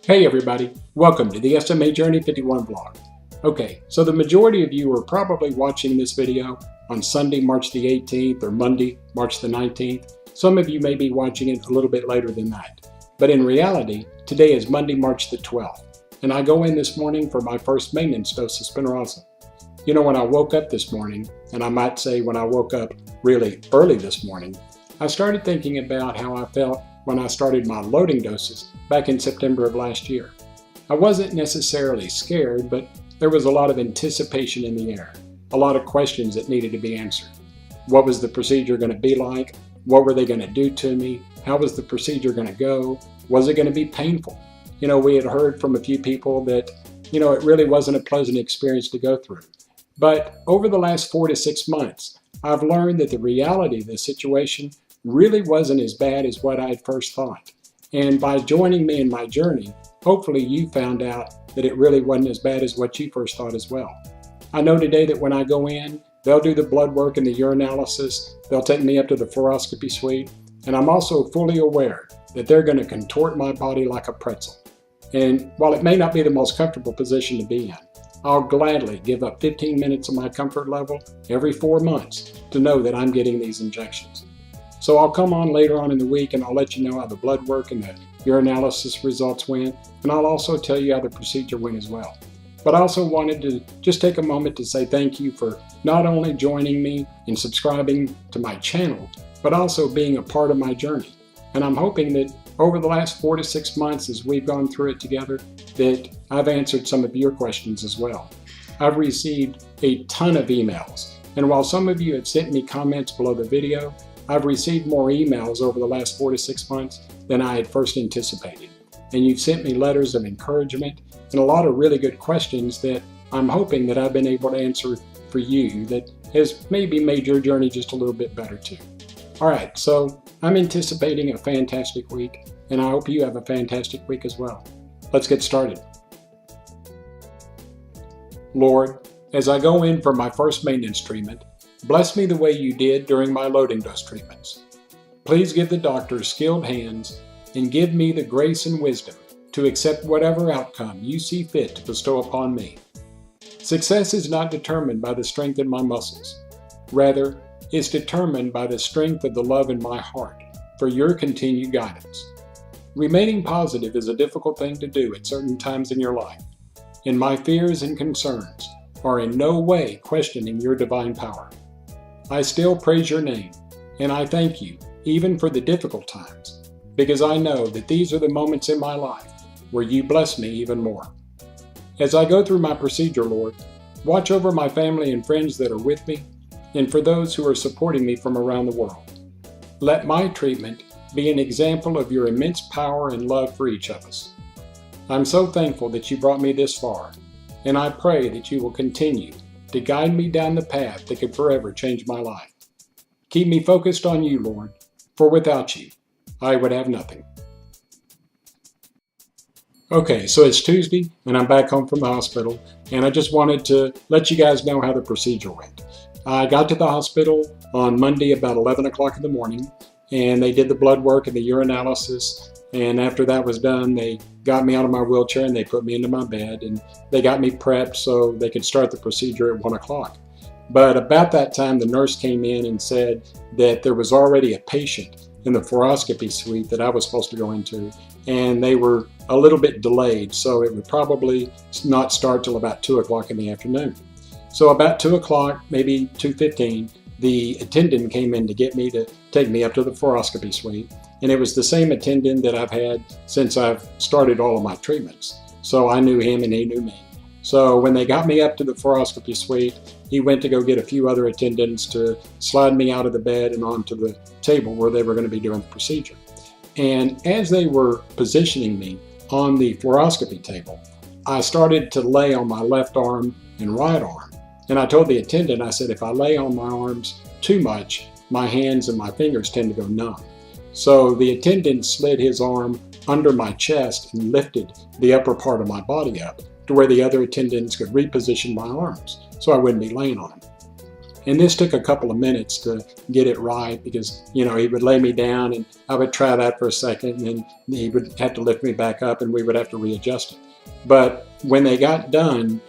Hey everybody, welcome to the SMA Journey 51 vlog. Okay, so the majority of you are probably watching this video on Sunday, March the 18th or Monday, March the 19th. Some of you may be watching it a little bit later than that. But in reality, today is Monday, March the 12th, and I go in this morning for my first maintenance dose of Spinraza. You know, when I woke up this morning, and I might say when I woke up really early this morning, I started thinking about how I felt when I started my loading doses back in September of last year. I wasn't necessarily scared, but there was a lot of anticipation in the air, a lot of questions that needed to be answered. What was the procedure going to be like? What were they going to do to me? How was the procedure going to go? Was it going to be painful? You know, we had heard from a few people that, you know, it really wasn't a pleasant experience to go through. But over the last 4 to 6 months, I've learned that the reality of the situation really wasn't as bad as what I had first thought. And by joining me in my journey, hopefully you found out that it really wasn't as bad as what you first thought as well. I know today that when I go in, they'll do the blood work and the urinalysis, they'll take me up to the fluoroscopy suite, and I'm also fully aware that they're going to contort my body like a pretzel. And while it may not be the most comfortable position to be in, I'll gladly give up 15 minutes of my comfort level every 4 months to know that I'm getting these injections. So I'll come on later on in the week and I'll let you know how the blood work and the urinalysis results went, and I'll also tell you how the procedure went as well. But I also wanted to just take a moment to say thank you for not only joining me and subscribing to my channel, but also being a part of my journey. And I'm hoping that over the last 4 to 6 months as we've gone through it together, that I've answered some of your questions as well. I've received a ton of emails, and while some of you have sent me comments below the video, I've received more emails over the last 4 to 6 months than I had first anticipated. And you've sent me letters of encouragement and a lot of really good questions that I'm hoping that I've been able to answer for you that has maybe made your journey just a little bit better too. All right, so I'm anticipating a fantastic week, and I hope you have a fantastic week as well. Let's get started. Lord, as I go in for my first maintenance treatment, bless me the way you did during my loading dose treatments. Please give the doctor skilled hands and give me the grace and wisdom to accept whatever outcome you see fit to bestow upon me. Success is not determined by the strength in my muscles. Rather, it's determined by the strength of the love in my heart for your continued guidance. Remaining positive is a difficult thing to do at certain times in your life, and my fears and concerns are in no way questioning your divine power. I still praise your name, and I thank you even for the difficult times, because I know that these are the moments in my life where you bless me even more. As I go through my procedure, Lord, watch over my family and friends that are with me, and for those who are supporting me from around the world. Let my treatment be an example of your immense power and love for each of us. I'm so thankful that you brought me this far, and I pray that you will continue to guide me down the path that could forever change my life. Keep me focused on you, Lord, for without you, I would have nothing. Okay, so it's Tuesday, and I'm back home from the hospital, and I just wanted to let you guys know how the procedure went. I got to the hospital on Monday about 11 o'clock in the morning, and they did the blood work and the urinalysis, and after that was done, they got me out of my wheelchair and they put me into my bed, and they got me prepped so they could start the procedure at 1 o'clock. But about that time, the nurse came in and said that there was already a patient in the fluoroscopy suite that I was supposed to go into, and they were a little bit delayed, so it would probably not start till about 2 o'clock in the afternoon. So about 2 o'clock, maybe 2:15, the attendant came in to get me to take me up to the fluoroscopy suite. And it was the same attendant that I've had since I've started all of my treatments. So I knew him and he knew me. So when they got me up to the fluoroscopy suite, he went to go get a few other attendants to slide me out of the bed and onto the table where they were going to be doing the procedure. And as they were positioning me on the fluoroscopy table, I started to lay on my left arm and right arm. And I told the attendant, I said, if I lay on my arms too much, my hands and my fingers tend to go numb. So the attendant slid his arm under my chest and lifted the upper part of my body up to where the other attendants could reposition my arms so I wouldn't be laying on them. And this took a couple of minutes to get it right because, he would lay me down and I would try that for a second and then he would have to lift me back up and we would have to readjust it. But when they got done,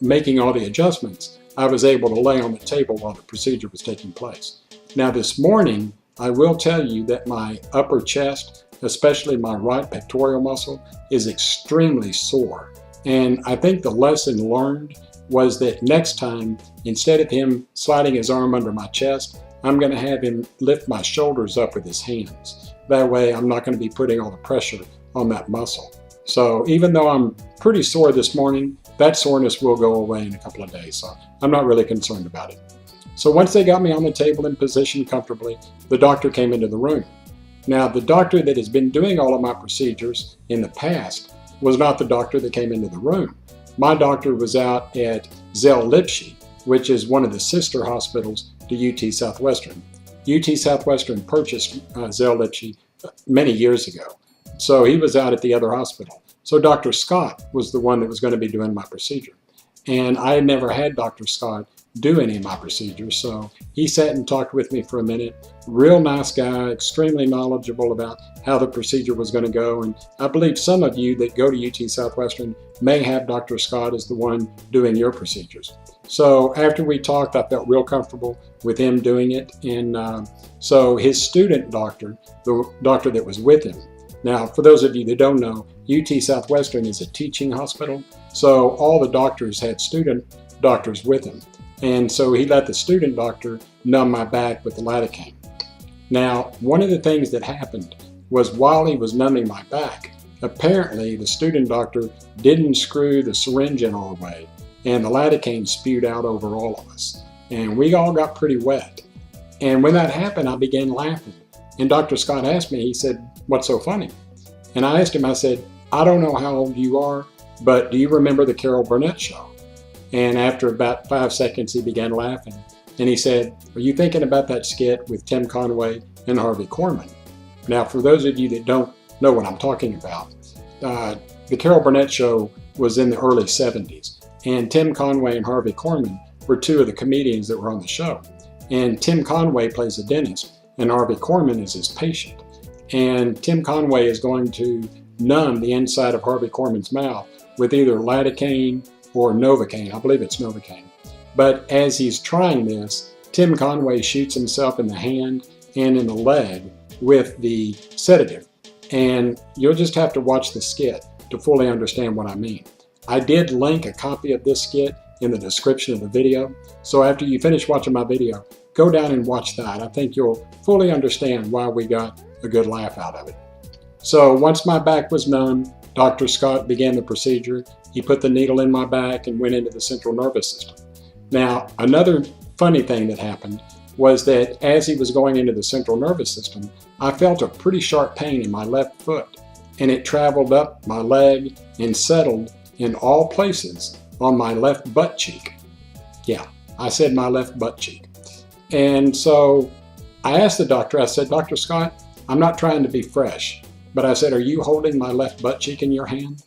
making all the adjustments, I was able to lay on the table while the procedure was taking place. Now this morning, I will tell you that my upper chest, especially my right pectoral muscle, is extremely sore. And I think the lesson learned was that next time, instead of him sliding his arm under my chest, I'm going to have him lift my shoulders up with his hands. That way I'm not going to be putting all the pressure on that muscle. So even though I'm pretty sore this morning, that soreness will go away in a couple of days. So I'm not really concerned about it. So once they got me on the table and positioned comfortably, the doctor came into the room. Now the doctor that has been doing all of my procedures in the past was not the doctor that came into the room. My doctor was out at Zell Lipsche, which is one of the sister hospitals to UT Southwestern. UT Southwestern purchased Zell Lipsche many years ago. So he was out at the other hospital. So Dr. Scott was the one that was going to be doing my procedure. And I had never had Dr. Scott do any of my procedures. So he sat and talked with me for a minute. Real nice guy, extremely knowledgeable about how the procedure was going to go. And I believe some of you that go to UT Southwestern may have Dr. Scott as the one doing your procedures. So after we talked, I felt real comfortable with him doing it. And so his student doctor, the doctor that was with him. Now, for those of you that don't know, UT Southwestern is a teaching hospital. So all the doctors had student doctors with him. And so he let the student doctor numb my back with the lidocaine. Now, one of the things that happened was while he was numbing my back, apparently the student doctor didn't screw the syringe in all the way, and the lidocaine spewed out over all of us. And we all got pretty wet. And when that happened, I began laughing. And Dr. Scott asked me, he said, "What's so funny?" And I asked him, I said, "I don't know how old you are, but do you remember the Carol Burnett show?" And after about 5 seconds, he began laughing. And he said, "Are you thinking about that skit with Tim Conway and Harvey Korman?" Now, for those of you that don't know what I'm talking about, the Carol Burnett show was in the early 70s. And Tim Conway and Harvey Korman were two of the comedians that were on the show. And Tim Conway plays a dentist, and Harvey Korman is his patient. And Tim Conway is going to numb the inside of Harvey Korman's mouth with either lidocaine or Novocaine. I believe it's Novocaine. But as he's trying this, Tim Conway shoots himself in the hand and in the leg with the sedative. And you'll just have to watch the skit to fully understand what I mean. I did link a copy of this skit in the description of the video. So after you finish watching my video, go down and watch that. I think you'll fully understand why we got a good laugh out of it. So once my back was numb, Dr. Scott began the procedure. He put the needle in my back and went into the central nervous system. Now, another funny thing that happened was that as he was going into the central nervous system, I felt a pretty sharp pain in my left foot, and it traveled up my leg and settled in all places on my left butt cheek. Yeah, I said my left butt cheek. And so I asked the doctor, I said, "Dr. Scott, I'm not trying to be fresh, but I said, are you holding my left butt cheek in your hand?"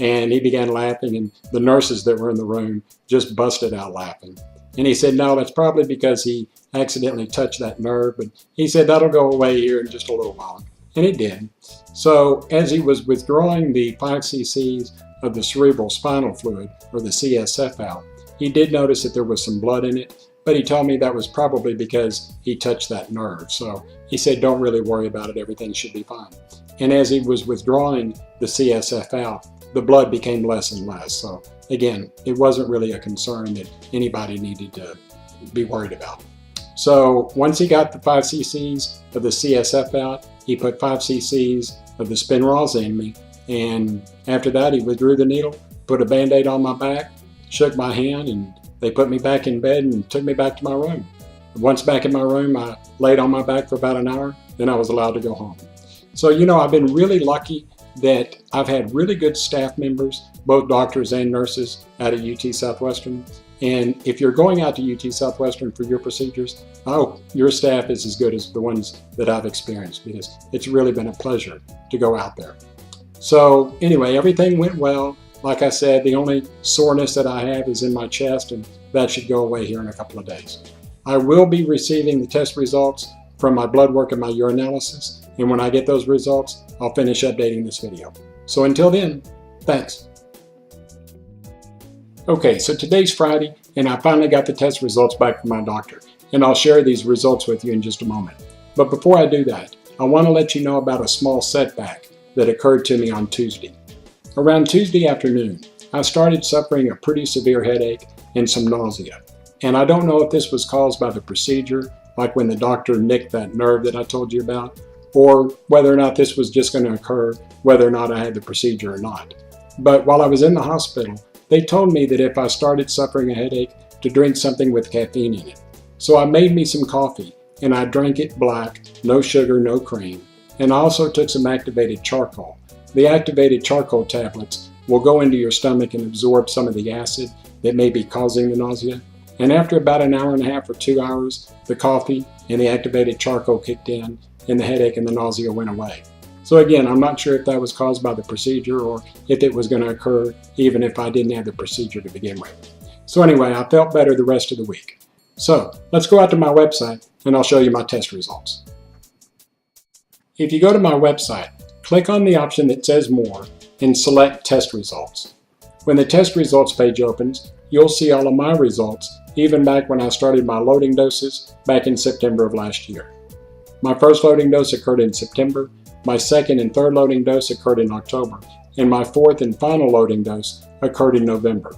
And he began laughing, and the nurses that were in the room just busted out laughing. And he said, "No, that's probably because he accidentally touched that nerve." But he said, "That'll go away here in just a little while." And it did. So as he was withdrawing the 5 cc's of the cerebral spinal fluid, or the CSF, out, he did notice that there was some blood in it, but he told me that was probably because he touched that nerve. So he said, "Don't really worry about it, everything should be fine." And as he was withdrawing the CSF out, the blood became less and less. So again, it wasn't really a concern that anybody needed to be worried about. So once he got the 5 cc's of the CSF out, he put 5 cc's of the Spinraza in me. And after that, he withdrew the needle, put a Band-Aid on my back, shook my hand, and they put me back in bed and took me back to my room. Once back in my room, I laid on my back for about an hour, then I was allowed to go home. So, I've been really lucky that I've had really good staff members, both doctors and nurses, out at UT Southwestern. And if you're going out to UT Southwestern for your procedures, I hope your staff is as good as the ones that I've experienced, because it's really been a pleasure to go out there. So anyway, everything went well. Like I said, the only soreness that I have is in my chest, and that should go away here in a couple of days. I will be receiving the test results from my blood work and my urinalysis, and when I get those results, I'll finish updating this video. So until then, thanks. Okay, so today's Friday, and I finally got the test results back from my doctor, and I'll share these results with you in just a moment. But before I do that, I want to let you know about a small setback that occurred to me on Tuesday. Around Tuesday afternoon, I started suffering a pretty severe headache and some nausea. And I don't know if this was caused by the procedure, like when the doctor nicked that nerve that I told you about, or whether or not this was just going to occur whether or not I had the procedure or not. But while I was in the hospital, they told me that if I started suffering a headache, to drink something with caffeine in it. So I made me some coffee, and I drank it black, no sugar, no cream, and I also took some activated charcoal. The activated charcoal tablets will go into your stomach and absorb some of the acid that may be causing the nausea. And after about an hour and a half or 2 hours, the coffee and the activated charcoal kicked in, and the headache and the nausea went away. So again, I'm not sure if that was caused by the procedure or if it was going to occur even if I didn't have the procedure to begin with. So anyway, I felt better the rest of the week. So let's go out to my website and I'll show you my test results. If you go to my website, click on the option that says More and select Test Results. When the test results page opens, you'll see all of my results, even back when I started my loading doses back in September of last year. My first loading dose occurred in September, my second and third loading dose occurred in October, and my fourth and final loading dose occurred in November.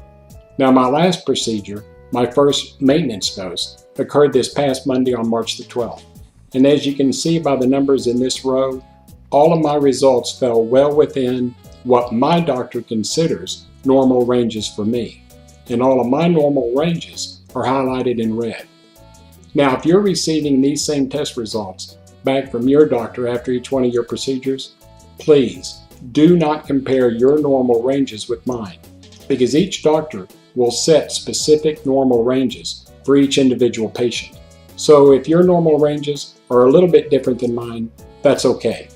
Now my last procedure, my first maintenance dose, occurred this past Monday on March the 12th. And as you can see by the numbers in this row, all of my results fell well within what my doctor considers normal ranges for me. And all of my normal ranges are highlighted in red. Now, if you're receiving these same test results back from your doctor after each one of your procedures, please do not compare your normal ranges with mine, because each doctor will set specific normal ranges for each individual patient. So if your normal ranges are a little bit different than mine, that's okay.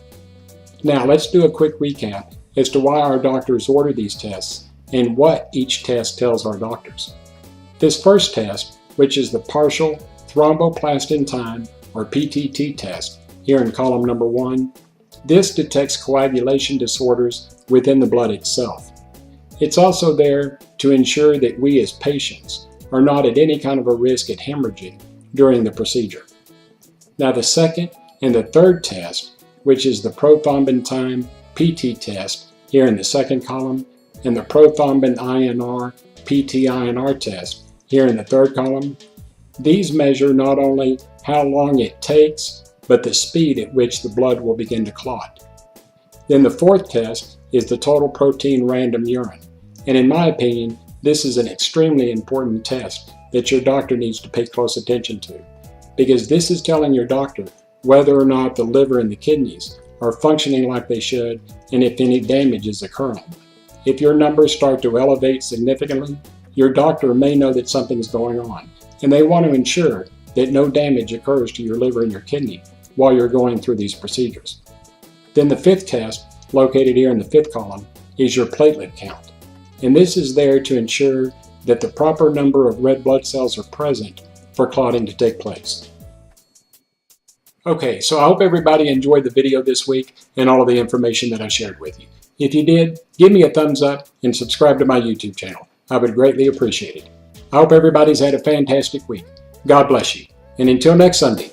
Now let's do a quick recap as to why our doctors order these tests and what each test tells our doctors. This first test, which is the partial thromboplastin time, or PTT test, here in column number 1, this detects coagulation disorders within the blood itself. It's also there to ensure that we as patients are not at any kind of a risk at hemorrhaging during the procedure. Now the second and the third test, which is the prothrombin time PT test, here in the second column, and the prothrombin INR PT-INR test, here in the third column, these measure not only how long it takes, but the speed at which the blood will begin to clot. Then the fourth test is the total protein random urine. And in my opinion, this is an extremely important test that your doctor needs to pay close attention to, because this is telling your doctor whether or not the liver and the kidneys are functioning like they should and if any damage is occurring. If your numbers start to elevate significantly, your doctor may know that something's going on, and they want to ensure that no damage occurs to your liver and your kidney while you're going through these procedures. Then the fifth test, located here in the fifth column, is your platelet count. And this is there to ensure that the proper number of red blood cells are present for clotting to take place. Okay, so I hope everybody enjoyed the video this week and all of the information that I shared with you. If you did, give me a thumbs up and subscribe to my YouTube channel. I would greatly appreciate it. I hope everybody's had a fantastic week. God bless you. And until next Sunday.